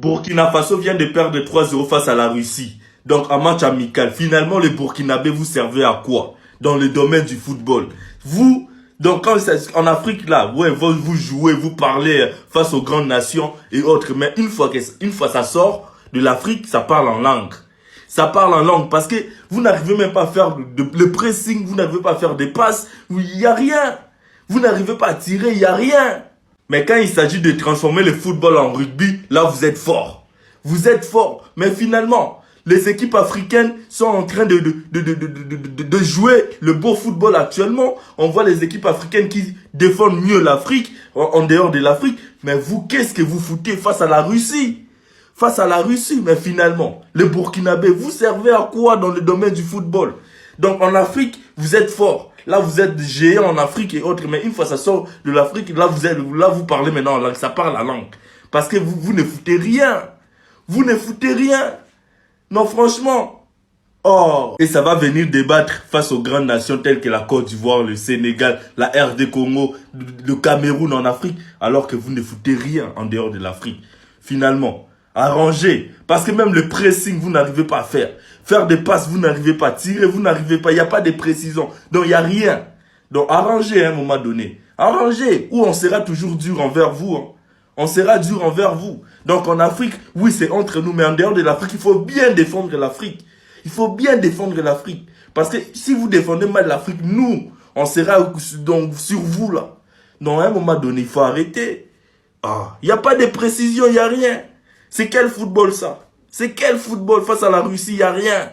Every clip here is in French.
Burkina Faso vient de perdre 3-0 face à la Russie. Donc, en match amical. Finalement, les Burkinabés vous servez à quoi? Dans le domaine du football. Vous, donc, quand en Afrique, là, ouais, vous jouez, vous parlez face aux grandes nations et autres. Mais une fois ça sort de l'Afrique, ça parle en langue. Ça parle en langue parce que vous n'arrivez même pas à faire le pressing, vous n'arrivez pas à faire des passes, il n'y a rien. Vous n'arrivez pas à tirer, il n'y a rien. Mais quand il s'agit de transformer le football en rugby, là vous êtes fort. Vous êtes fort. Mais finalement, les équipes africaines sont en train de jouer le beau football actuellement. On voit les équipes africaines qui défendent mieux l'Afrique, en dehors de l'Afrique. Mais vous, qu'est-ce que vous foutez face à la Russie? Face à la Russie, mais finalement, les Burkinabés, vous servez à quoi dans le domaine du football? Donc en Afrique, vous êtes fort. Là, vous êtes géant en Afrique et autres. Mais une fois ça sort de l'Afrique, là, vous parlez maintenant en langue. Ça parle la langue. Parce que vous ne foutez rien. Vous ne foutez rien. Non, franchement. Oh. Et ça va venir débattre face aux grandes nations telles que la Côte d'Ivoire, le Sénégal, la RD Congo, le Cameroun en Afrique. Alors que vous ne foutez rien en dehors de l'Afrique. Finalement. Arrangez. Parce que même le pressing, vous n'arrivez pas à faire. Faire des passes, vous n'arrivez pas. Tirer, vous n'arrivez pas. Il n'y a pas de précision. Donc, il n'y a rien. Donc, arrangez à un moment donné. Arrangez. Ou on sera toujours dur envers vous. Hein. On sera dur envers vous. Donc, en Afrique, oui, c'est entre nous. Mais en dehors de l'Afrique, il faut bien défendre l'Afrique. Il faut bien défendre l'Afrique. Parce que si vous défendez mal l'Afrique, nous, on sera donc sur vous, là. Donc, à un moment donné, il faut arrêter. Ah, il n'y a pas de précision, il n'y a rien. C'est quel football ça? C'est quel football face à la Russie? Il n'y a rien.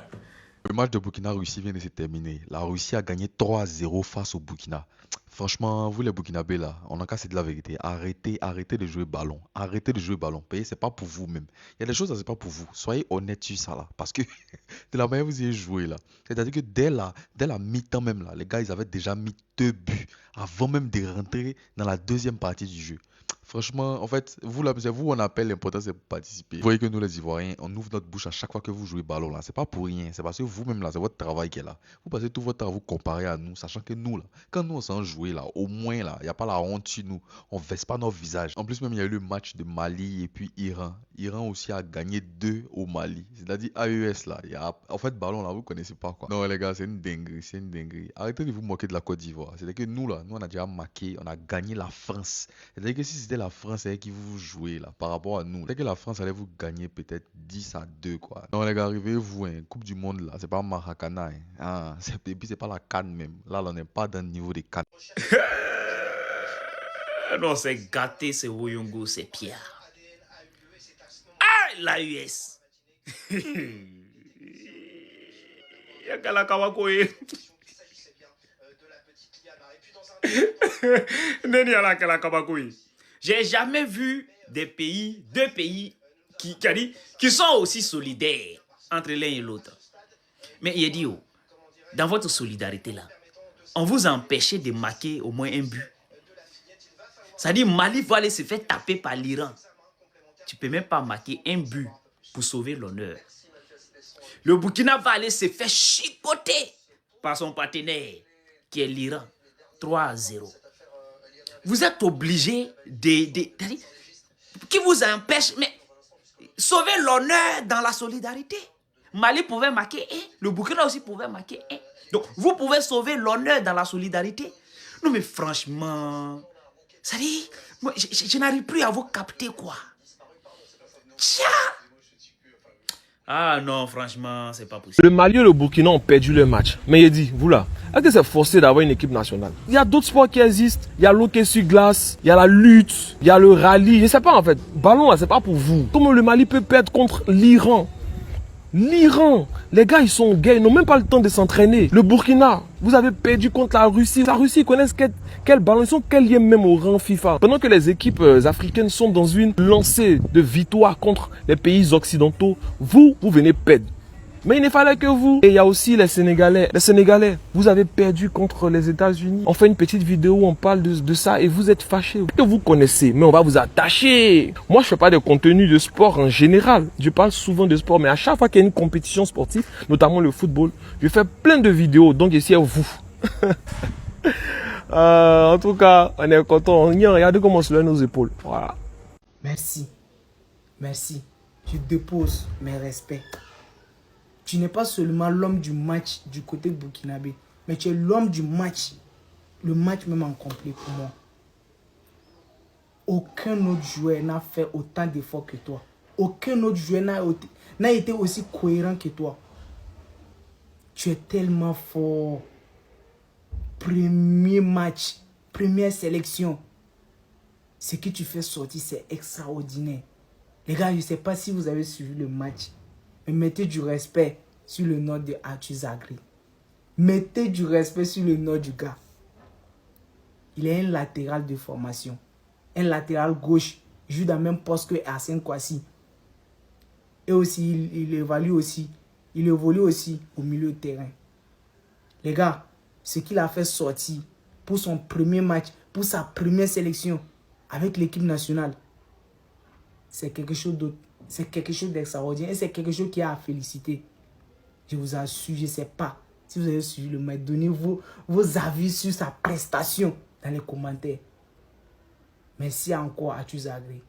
Le match de Burkina-Russie vient de se terminer. La Russie a gagné 3-0 face au Burkina. Franchement, vous les Burkinabés là, on a cassé de la vérité. Arrêtez de jouer ballon. Arrêtez de jouer ballon. Payez, c'est pas pour vous-même. Il y a des choses, c'est pas pour vous. Soyez honnêtes sur ça là. Parce que de la manière que vous y avez joué là, c'est-à-dire que dès la mi-temps même là, les gars, ils avaient déjà mis 2 buts avant même de rentrer dans la deuxième partie du jeu. Franchement, en fait, vous là, c'est vous on appelle l'important c'est participer. Vous voyez que nous les Ivoiriens, on ouvre notre bouche à chaque fois que vous jouez ballon là. C'est pas pour rien, c'est parce que vous-même là, c'est votre travail qui est là. Vous passez tout votre temps à vous comparer à nous, sachant que nous là, quand nous on s'en jouer là, au moins là, il n'y a pas la honte sur nous. On verse pas nos visages. En plus même, il y a eu le match de Mali et puis Iran. Iran aussi a gagné 2 au Mali. C'est-à-dire AES là. En fait, ballon là, vous connaissez pas quoi. Non les gars, c'est une dinguerie, c'est une dinguerie. Arrêtez de vous moquer de la Côte d'Ivoire. C'est-à-dire que nous là, nous on a déjà marqué, on a gagné la France. C'est-à-dire que si c'était la France qui vous jouez là par rapport à nous, c'est que la France allait vous gagner peut-être 10-2 quoi. Non les gars, arrivez-vous, hein. Coupe du monde là, c'est pas Maracana. Hein. Ah, et puis c'est pas la CAN même. Là, on n'est pas dans le niveau des CAN. Non, c'est gâté, c'est Woyongo, c'est Pierre. Ah, l'AUS. Yakala Kawakoye. J'ai jamais vu deux pays qui sont aussi solidaires entre l'un et l'autre. Mais il dit, dans votre solidarité là, on vous a empêché de marquer au moins un but. C'est-à-dire Mali va aller se faire taper par l'Iran. Tu ne peux même pas marquer un but pour sauver l'honneur. Le Burkina va aller se faire chicoter par son partenaire qui est l'Iran. 3-0. Vous êtes obligé qui vous empêche, mais sauver l'honneur dans la solidarité. Mali pouvait marquer un, le Burkina aussi pouvait marquer un. Donc, vous pouvez sauver l'honneur dans la solidarité. Non, mais franchement, ça dit, moi, je n'arrive plus à vous capter, quoi. Tiens! Ah non, franchement, c'est pas possible. Le Mali et le Burkina ont perdu le match. Mais il dit, vous là, est-ce que c'est forcé d'avoir une équipe nationale? Il y a d'autres sports qui existent. Il y a l'hockey sur glace, il y a la lutte, il y a le rallye. Je sais pas en fait. Ballon là, c'est pas pour vous. Comment le Mali peut perdre contre l'Iran? L'Iran, les gars, ils sont gays, ils n'ont même pas le temps de s'entraîner. Le Burkina, vous avez perdu contre la Russie. La Russie, ils connaissent quel ballon, ils sont qualifiés même au rang FIFA. Pendant que les équipes africaines sont dans une lancée de victoire contre les pays occidentaux, vous venez perdre. Mais il ne fallait que vous. Et il y a aussi les Sénégalais. Les Sénégalais, vous avez perdu contre les États-Unis. On fait une petite vidéo où on parle de ça et vous êtes fâchés. Que vous connaissez, mais on va vous attacher. Moi, je ne fais pas de contenu de sport en général. Je parle souvent de sport, mais à chaque fois qu'il y a une compétition sportive, notamment le football, je fais plein de vidéos. Donc, ici, à vous. En tout cas, on est content. Regardez comment on se lève nos épaules. Voilà. Merci. Merci. je dépose mes respects. Tu n'es pas seulement l'homme du match du côté burkinabé, mais tu es l'homme du match. Le match même en complet pour moi. Aucun autre joueur n'a fait autant d'efforts que toi. Aucun autre joueur n'a été aussi cohérent que toi. Tu es tellement fort. Premier match, première sélection. Ce que tu fais sortir, c'est extraordinaire. Les gars, je ne sais pas si vous avez suivi le match, mais mettez du respect sur le nom de Arthur Zagré. Mettez du respect sur le nom du gars. Il est un latéral de formation. Un latéral gauche. Il joue dans le même poste que Arsène Kouassi. Et aussi, il évolue aussi au milieu de terrain. Les gars, ce qu'il a fait sortir pour son premier match, pour sa première sélection avec l'équipe nationale, c'est quelque chose d'autre. C'est quelque chose d'extraordinaire et c'est quelque chose qui a à féliciter. Je vous assure, je ne sais pas si vous avez suivi le match. Donnez vos avis sur sa prestation dans les commentaires. Merci encore à Zagré.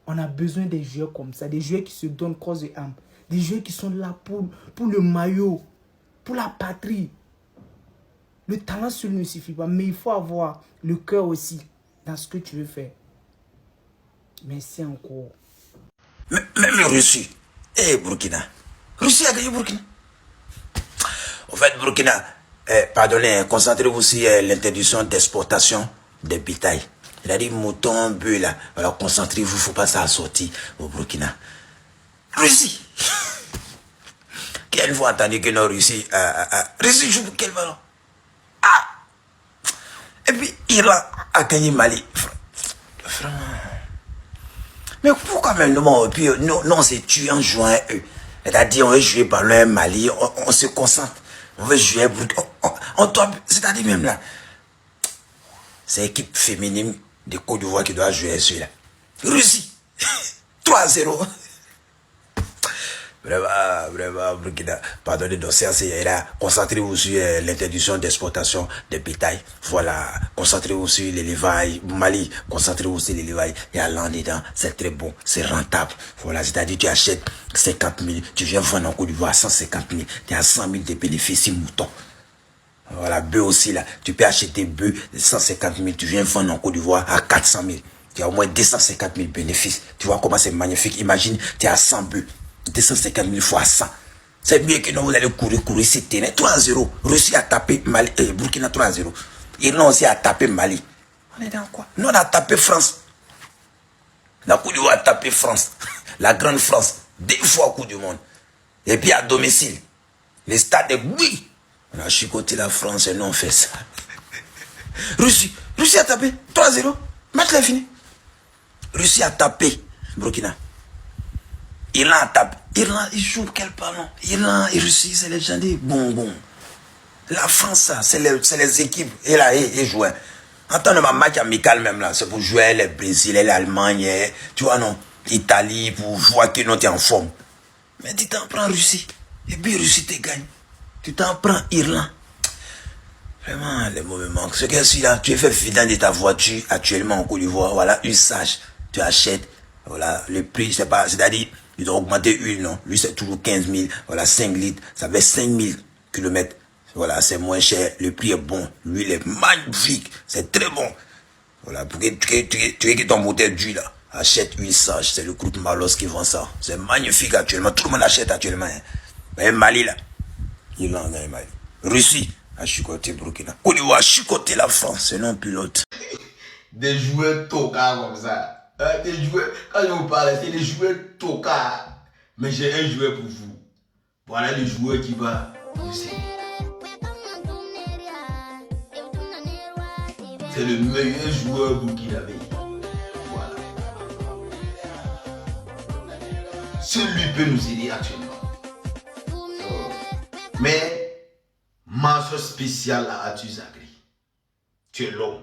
On a besoin des joueurs comme ça, des joueurs qui se donnent corps et âme, des joueurs qui sont là pour le maillot, pour la patrie. Le talent seul ne suffit pas, mais il faut avoir le cœur aussi dans ce que tu veux faire. Merci encore. Même Russie et Burkina. Russie a gagné Burkina. En fait, Burkina, pardonnez, concentrez-vous sur l'interdiction d'exportation des bétail. Il a dit mouton, bœuf là. Alors concentrez-vous, il ne faut pas ça sortir au Burkina. Russie. Quelle fois entendu que non, Russie, Russie joue pour quel ballon? Ah! Et puis, Iran a gagné Mali. Mais pourquoi même nous, on s'est tué en jouant eux? C'est-à-dire, on veut jouer par le Mali, on se concentre. On veut jouer, c'est-à-dire même là. C'est l'équipe féminine de Côte d'Ivoire qui doit jouer celui-là. Russie, 3-0. Vraiment, Burkina, pardonnez, donc c'est là. Concentrez-vous sur l'interdiction d'exportation des bétail. Voilà, concentrez-vous sur l'élevage. Mali, concentrez-vous sur l'élevage. Il y a l'an dedans, c'est très bon, c'est rentable. Voilà, c'est-à-dire tu achètes 50 000, tu viens vendre en Côte d'Ivoire à 150 000, tu as 100 000 de bénéfices moutons. Voilà, bœuf aussi là, tu peux acheter bœuf de 150 000, tu viens vendre en Côte d'Ivoire à 400 000. Tu as au moins 250 000 bénéfices. Tu vois comment c'est magnifique. Imagine, tu as 100 bœufs. 250 000 fois 100. C'est mieux que nous, vous allez courir ce terrain. 3-0. Russie a tapé Mali, Burkina 3-0. Irlande aussi a tapé Mali. On est dans quoi? Nous, on a tapé France. La Coupe du Monde a tapé France. La grande France. 2 fois Coupe du Monde. Et puis à domicile. Les stades de oui. On a chicoté la France et nous on fait ça. Russie a tapé 3-0. Match est fini. Russie a tapé Burkina. Irlande tape. Irlande, ils jouent quel ballon? Irlande et Russie, c'est les gens des bonbons. La France, ça, c'est les équipes. Et là, ils jouent. En temps de ma match amical même là, c'est pour jouer les Brésil, l'Allemagne, tu vois non, Italie, pour voir que nous t'es en forme. Mais tu t'en prends Russie. Et puis Russie te gagne. Tu t'en prends Irlande. Vraiment, les mauvais manques. Ce que je là, tu es fait fidèle de ta voiture actuellement en Côte d'Ivoire. Voilà, usage. Tu achètes. Voilà, le prix, c'est pas, c'est-à-dire, ils doivent augmenter une, non. Lui, c'est toujours 15 000. Voilà, 5 litres. Ça fait 5 000 kilomètres. Voilà, c'est moins cher. Le prix est bon. L'huile est magnifique. C'est très bon. Voilà, pour que tu aies ton moteur d'huile, là. Achète huile sage. C'est le groupe Malos qui vend ça. C'est magnifique actuellement. Tout le monde achète actuellement. Hein. Mais Mali, là. Il en a Mali. Russie a chicoté Burkina. Côte d'Ivoire a chicoté la France. C'est non pilote. Des joueurs tocards comme ça. Des joueurs, quand je vous parle, c'est des joueurs tocards. Mais j'ai un joueur pour vous. Voilà le joueur qui va vous aider. C'est le meilleur joueur burkinabé. Voilà. Celui peut nous aider actuellement. Mais, mention spéciale à Arthur Zagré. Tu es l'homme.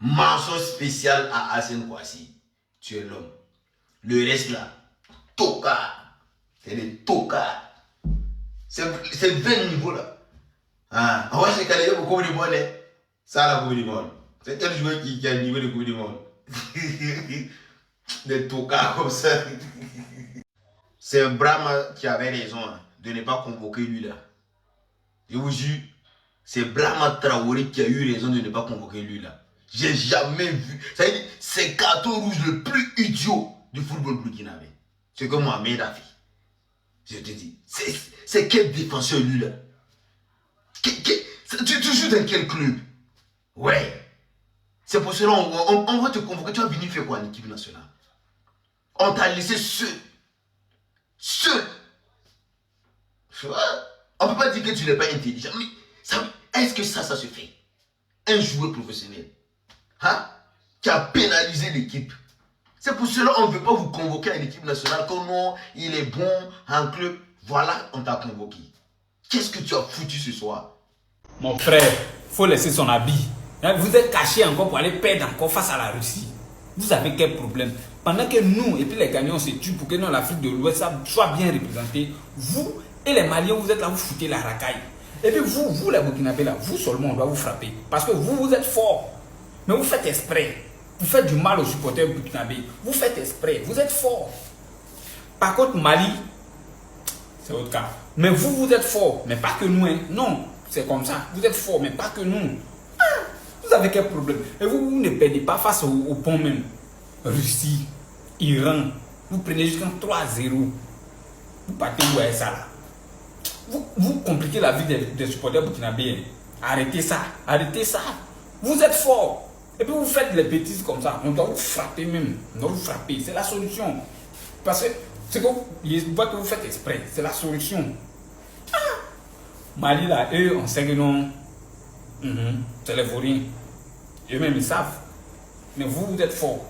Mention spéciale à Arsène Kouassi. Tu es l'homme. Le reste là, tocard. C'est des tocards. C'est 20 niveaux là. Ah, on va se caler pour Coupe du Monde. Ça, la Coupe du Monde. C'est tel joueur qui a un niveau de Coupe du Monde. Des tocards comme ça. c'est Brahma qui avait raison hein, de ne pas convoquer lui là. Je vous jure, c'est Brahma Traoré qui a eu raison de ne pas convoquer lui là. J'ai jamais vu. Ça veut dire, c'est carton rouge le plus idiot du football burkinabé. C'est comme Mohamed Afi. Je te dis, c'est quel défenseur lui là? Tu joues dans quel club? Ouais. C'est pour cela on va te convoquer. Tu vas venir faire quoi en équipe nationale? On t'a laissé seul. Seul. On ne peut pas dire que tu n'es pas intelligent. Mais est-ce que ça se fait? Un joueur professionnel hein, qui a pénalisé l'équipe. C'est pour cela qu'on ne veut pas vous convoquer à l'équipe nationale. Comme non, il est bon en club. Voilà, on t'a convoqué. Qu'est-ce que tu as foutu ce soir? Mon frère, il faut laisser son habit. Vous êtes caché encore pour aller perdre encore face à la Russie. Vous avez quel problème? Pendant que nous et puis les gagnants se tuent pour que dans l'Afrique de l'Ouest soit bien représenté, vous et les Maliens, vous êtes là, vous foutez la racaille. Et puis vous les Burkinabés là, vous seulement on doit vous frapper. Parce que vous êtes forts. Mais vous faites exprès. Vous faites du mal aux supporters burkinabés. Vous faites exprès. Vous êtes forts. Par contre, Mali, c'est autre cas. Mais vous êtes forts. Mais pas que nous. Hein. Non, c'est comme ça. Vous êtes forts, mais pas que nous. Vous avez quel problème? Et vous ne perdez pas face au pont même. Russie, Iran. Vous prenez jusqu'à 3-0. Vous partez où avec ça là? Vous compliquez la vie des supporters burkinabés. Arrêtez ça. Arrêtez ça. Vous êtes forts. Et puis vous faites les bêtises comme ça. On doit vous frapper même. On doit vous frapper. C'est la solution. Parce que c'est que vous faites exprès. C'est la solution. Mali là, eux, on sait que non. C'est les vauriens. Eux-mêmes, ils savent. Mais vous êtes forts.